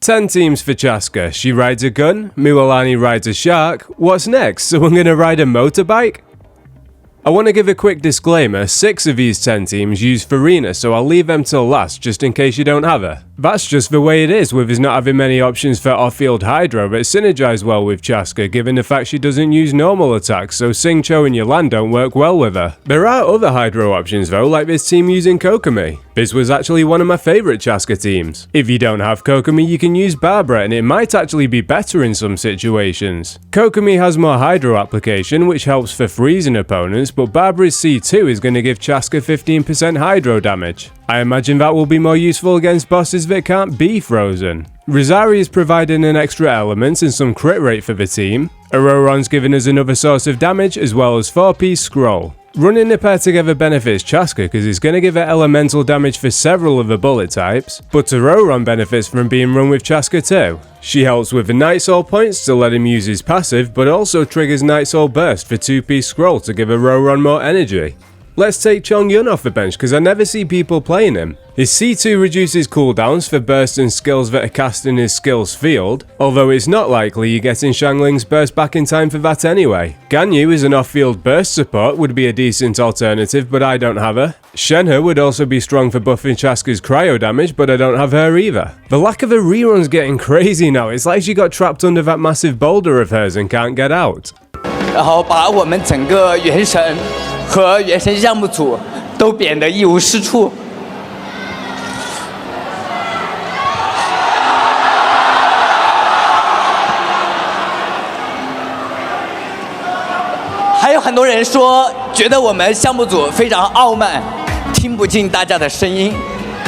10 teams for Chasca. She rides a gun, Mualani rides a shark. What's next? So I'm gonna ride a motorbike? I want to give a quick disclaimer, 6 of these 10 teams use Farina, so I'll leave them till last just in case you don't have her. That's just the way it is with us not having many options for off-field Hydro, but synergize well with Chasca given the fact she doesn't use normal attacks, so Xingqiu and Yolan don't work well with her. There are other Hydro options though, like this team using Kokomi. This was actually one of my favourite Chasca teams. If you don't have Kokomi, you can use Barbara and it might actually be better in some situations. Kokomi has more Hydro application, which helps for freezing opponents, but Barbara's C2 is going to give Chasca 15% Hydro damage. I imagine that will be more useful against bosses that can't be frozen. Rosaria is providing an extra element and some crit rate for the team. Auroron's giving us another source of damage as well as 4-piece scroll. Running the pair together benefits Chasca because it's going to give her elemental damage for several of the bullet types, but Auroron benefits from being run with Chasca too. She helps with the Night Soul points to let him use his passive, but also triggers Night Soul Burst for 2-piece scroll to give Auroron more energy. Let's take Chongyun off the bench because I never see people playing him. His C2 reduces cooldowns for bursts and skills that are cast in his skills field, although it's not likely you're getting Xiangling's burst back in time for that anyway. Ganyu as an off-field burst support would be a decent alternative, but I don't have her. Shenhe would also be strong for buffing Chasca's cryo damage, but I don't have her either. The lack of a rerun's getting crazy now, it's like she got trapped under that massive boulder of hers and can't get out. 然后把我们整个原神和原神项目组都贬得一无是处。还有很多人说，觉得我们项目组非常傲慢，听不进大家的声音。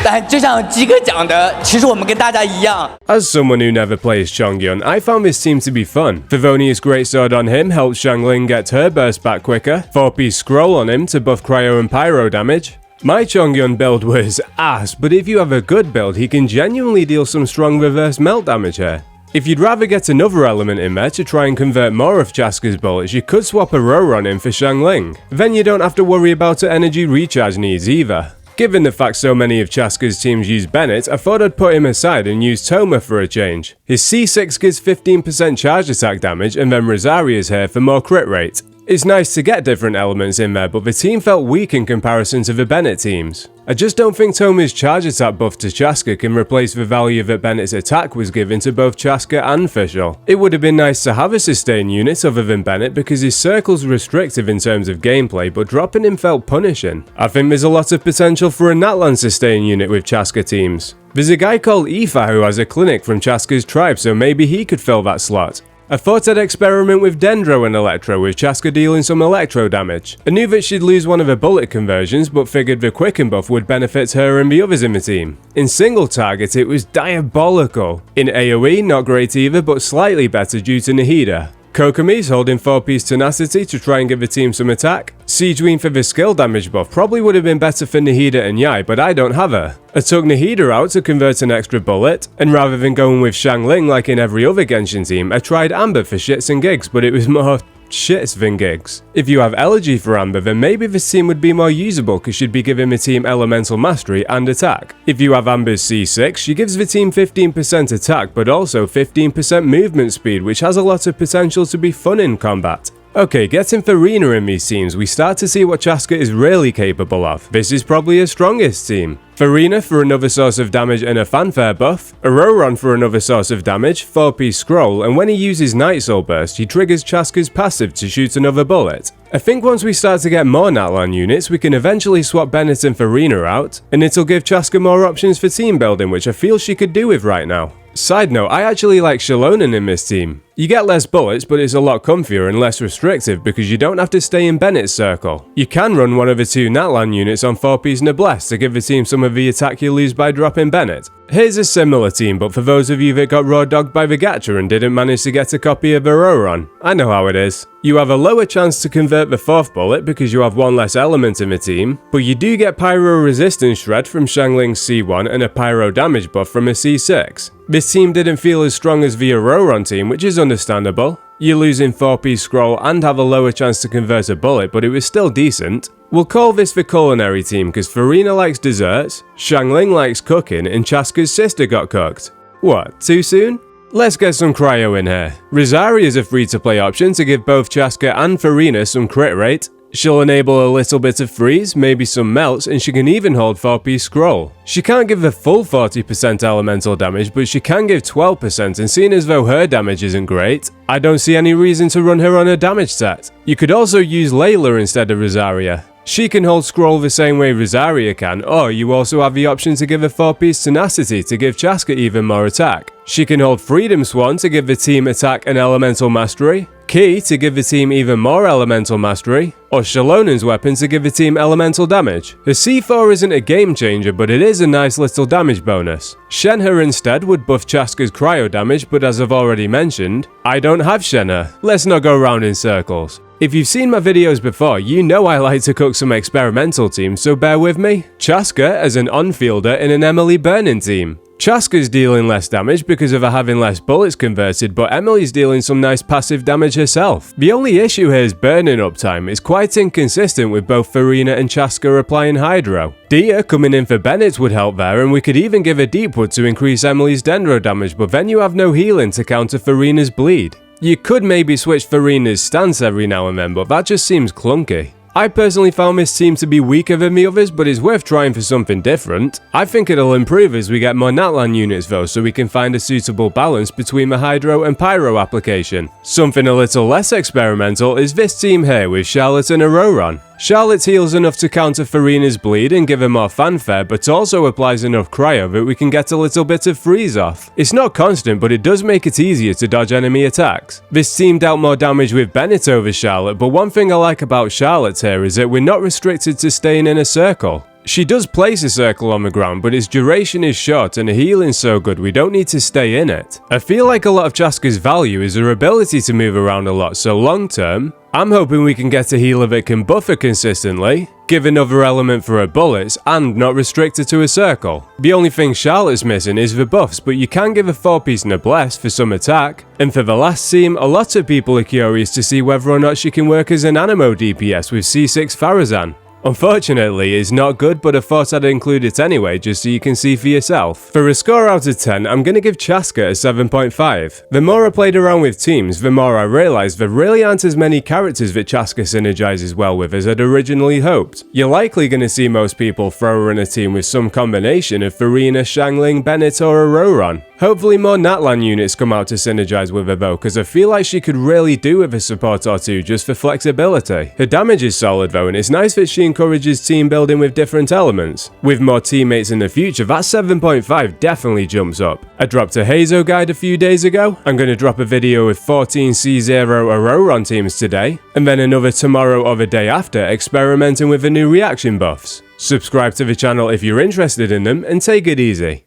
但就像鸡哥讲的，其实我们跟大家一样。As someone who never plays Chongyun, I found this team to be fun. Favonia's Great Sword on him helps Xiangling get her burst back quicker, 4-piece scroll on him to buff cryo and pyro damage. My Chongyun build was ass, but if you have a good build, he can genuinely deal some strong reverse melt damage here. If you'd rather get another element in there to try and convert more of Chasca's bullets, you could swap Auroron in for Xiangling. Then you don't have to worry about her energy recharge needs either. Given the fact so many of Chasca's teams use Bennett, I thought I'd put him aside and use Toma for a change. His C6 gives 15% charge attack damage and then Rosaria's here for more crit rate. It's nice to get different elements in there, but the team felt weak in comparison to the Bennett teams. I just don't think Toma's charge attack buff to Chasca can replace the value that Bennett's attack was given to both Chasca and Fischl. It would have been nice to have a sustain unit other than Bennett because his circle's restrictive in terms of gameplay, but dropping him felt punishing. I think there's a lot of potential for a Natlan sustain unit with Chasca teams. There's a guy called Aoife who has a clinic from Chasca's tribe, so maybe he could fill that slot. I thought I'd experiment with Dendro and Electro with Chasca dealing some electro damage. I knew that she'd lose one of her bullet conversions, but figured the quicken buff would benefit her and the others in the team. In single target it was diabolical. In AoE not great either, but slightly better due to Nahida. Kokomi's holding 4-piece tenacity to try and give the team some attack. Siegeween for the skill damage buff probably would have been better for Nahida and Yai, but I don't have her. I took Nahida out to convert an extra bullet, and rather than going with Xiangling like in every other Genshin team, I tried Amber for shits and gigs, but it was more shits than gigs. If you have Elegy for Amber, then maybe this team would be more usable because she'd be giving the team elemental mastery and attack. If you have Amber's C6, she gives the team 15% attack but also 15% movement speed, which has a lot of potential to be fun in combat. Okay, getting Farina in these teams, we start to see what Chasca is really capable of. This is probably her strongest team. Farina for another source of damage and a fanfare buff, Auroron for another source of damage, 4-piece scroll, and when he uses Night Soul Burst, he triggers Chasca's passive to shoot another bullet. I think once we start to get more Natlan units, we can eventually swap Bennett and Farina out, and it'll give Chasca more options for team building, which I feel she could do with right now. Side note, I actually like Xilonen in this team. You get less bullets, but it's a lot comfier and less restrictive because you don't have to stay in Bennett's circle. You can run one of the 2 Natlan units on 4-piece Noblesse to give the team some of the attack you lose by dropping Bennett. Here's a similar team, but for those of you that got raw dogged by the gacha and didn't manage to get a copy of Auroron, I know how it is. You have a lower chance to convert the 4th bullet because you have one less element in the team, but you do get pyro resistance shred from Xiangling's C1 and a pyro damage buff from a C6. This team didn't feel as strong as the Auroron team, which is understandable. You're losing 4-piece scroll and have a lower chance to convert a bullet, but it was still decent. We'll call this the culinary team because Farina likes desserts, Xiangling likes cooking, and Chasca's sister got cooked. What, too soon? Let's get some cryo in here. Rosaria is a free-to-play option to give both Chasca and Farina some crit rate. She'll enable a little bit of freeze, maybe some melts, and she can even hold 4-piece scroll. She can't give the full 40% elemental damage, but she can give 12%, and seeing as though her damage isn't great, I don't see any reason to run her on a damage set. You could also use Layla instead of Rosaria. She can hold scroll the same way Rosaria can, or you also have the option to give a 4-piece tenacity to give Chasca even more attack. She can hold Freedom Swan to give the team attack and elemental mastery, Key to give the team even more elemental mastery, or Shalonen's weapon to give the team elemental damage. The C4 isn't a game changer, but it is a nice little damage bonus. Shenhe instead would buff Chasca's cryo damage, but as I've already mentioned, I don't have Shenhe. Let's not go round in circles. If you've seen my videos before, you know I like to cook some experimental teams, so bear with me. Chasca as an on-fielder in an Emily Burning team. Chasca's dealing less damage because of her having less bullets converted, but Emily's dealing some nice passive damage herself. The only issue here is burning uptime. It's quite inconsistent with both Farina and Chasca applying Hydro. Dia coming in for Bennett would help there, and we could even give a Deepwood to increase Emily's Dendro damage, but then you have no healing to counter Farina's bleed. You could maybe switch Farina's stance every now and then, but that just seems clunky. I personally found this team to be weaker than the others, but it's worth trying for something different. I think it'll improve as we get more Natlan units though, so we can find a suitable balance between the Hydro and Pyro application. Something a little less experimental is this team here with Charlotte and Auroron. Charlotte heals enough to counter Farina's bleed and give her more fanfare, but also applies enough cryo that we can get a little bit of freeze off. It's not constant, but it does make it easier to dodge enemy attacks. This team dealt more damage with Bennett over Charlotte, but one thing I like about Charlotte here is that we're not restricted to staying in a circle. She does place a circle on the ground, but its duration is short and the healing's so good we don't need to stay in it. I feel like a lot of Chasca's value is her ability to move around a lot, so long term, I'm hoping we can get a healer that can buff her consistently, give another element for her bullets, and not restrict her to a circle. The only thing Charlotte's missing is the buffs, but you can give a 4-piece Noblesse for some attack. And for the last team, a lot of people are curious to see whether or not she can work as an Animo DPS with C6 Farazan. Unfortunately, it's not good, but I thought I'd include it anyway just so you can see for yourself. For a score out of 10, I'm going to give Chasca a 7.5. The more I played around with teams, the more I realised there really aren't as many characters that Chasca synergizes well with as I'd originally hoped. You're likely going to see most people throw her in a team with some combination of Farina, Xiangling, Bennett or Auroron. Hopefully more Natlan units come out to synergize with her though, because I feel like she could really do with a support or two just for flexibility. Her damage is solid though, and it's nice that she encourages team building with different elements. With more teammates in the future, that 7.5 definitely jumps up. I dropped a Hazo guide a few days ago. I'm going to drop a video with 14 C0 Auroron teams today, and then another tomorrow or the day after experimenting with the new reaction buffs. Subscribe to the channel if you're interested in them, and take it easy.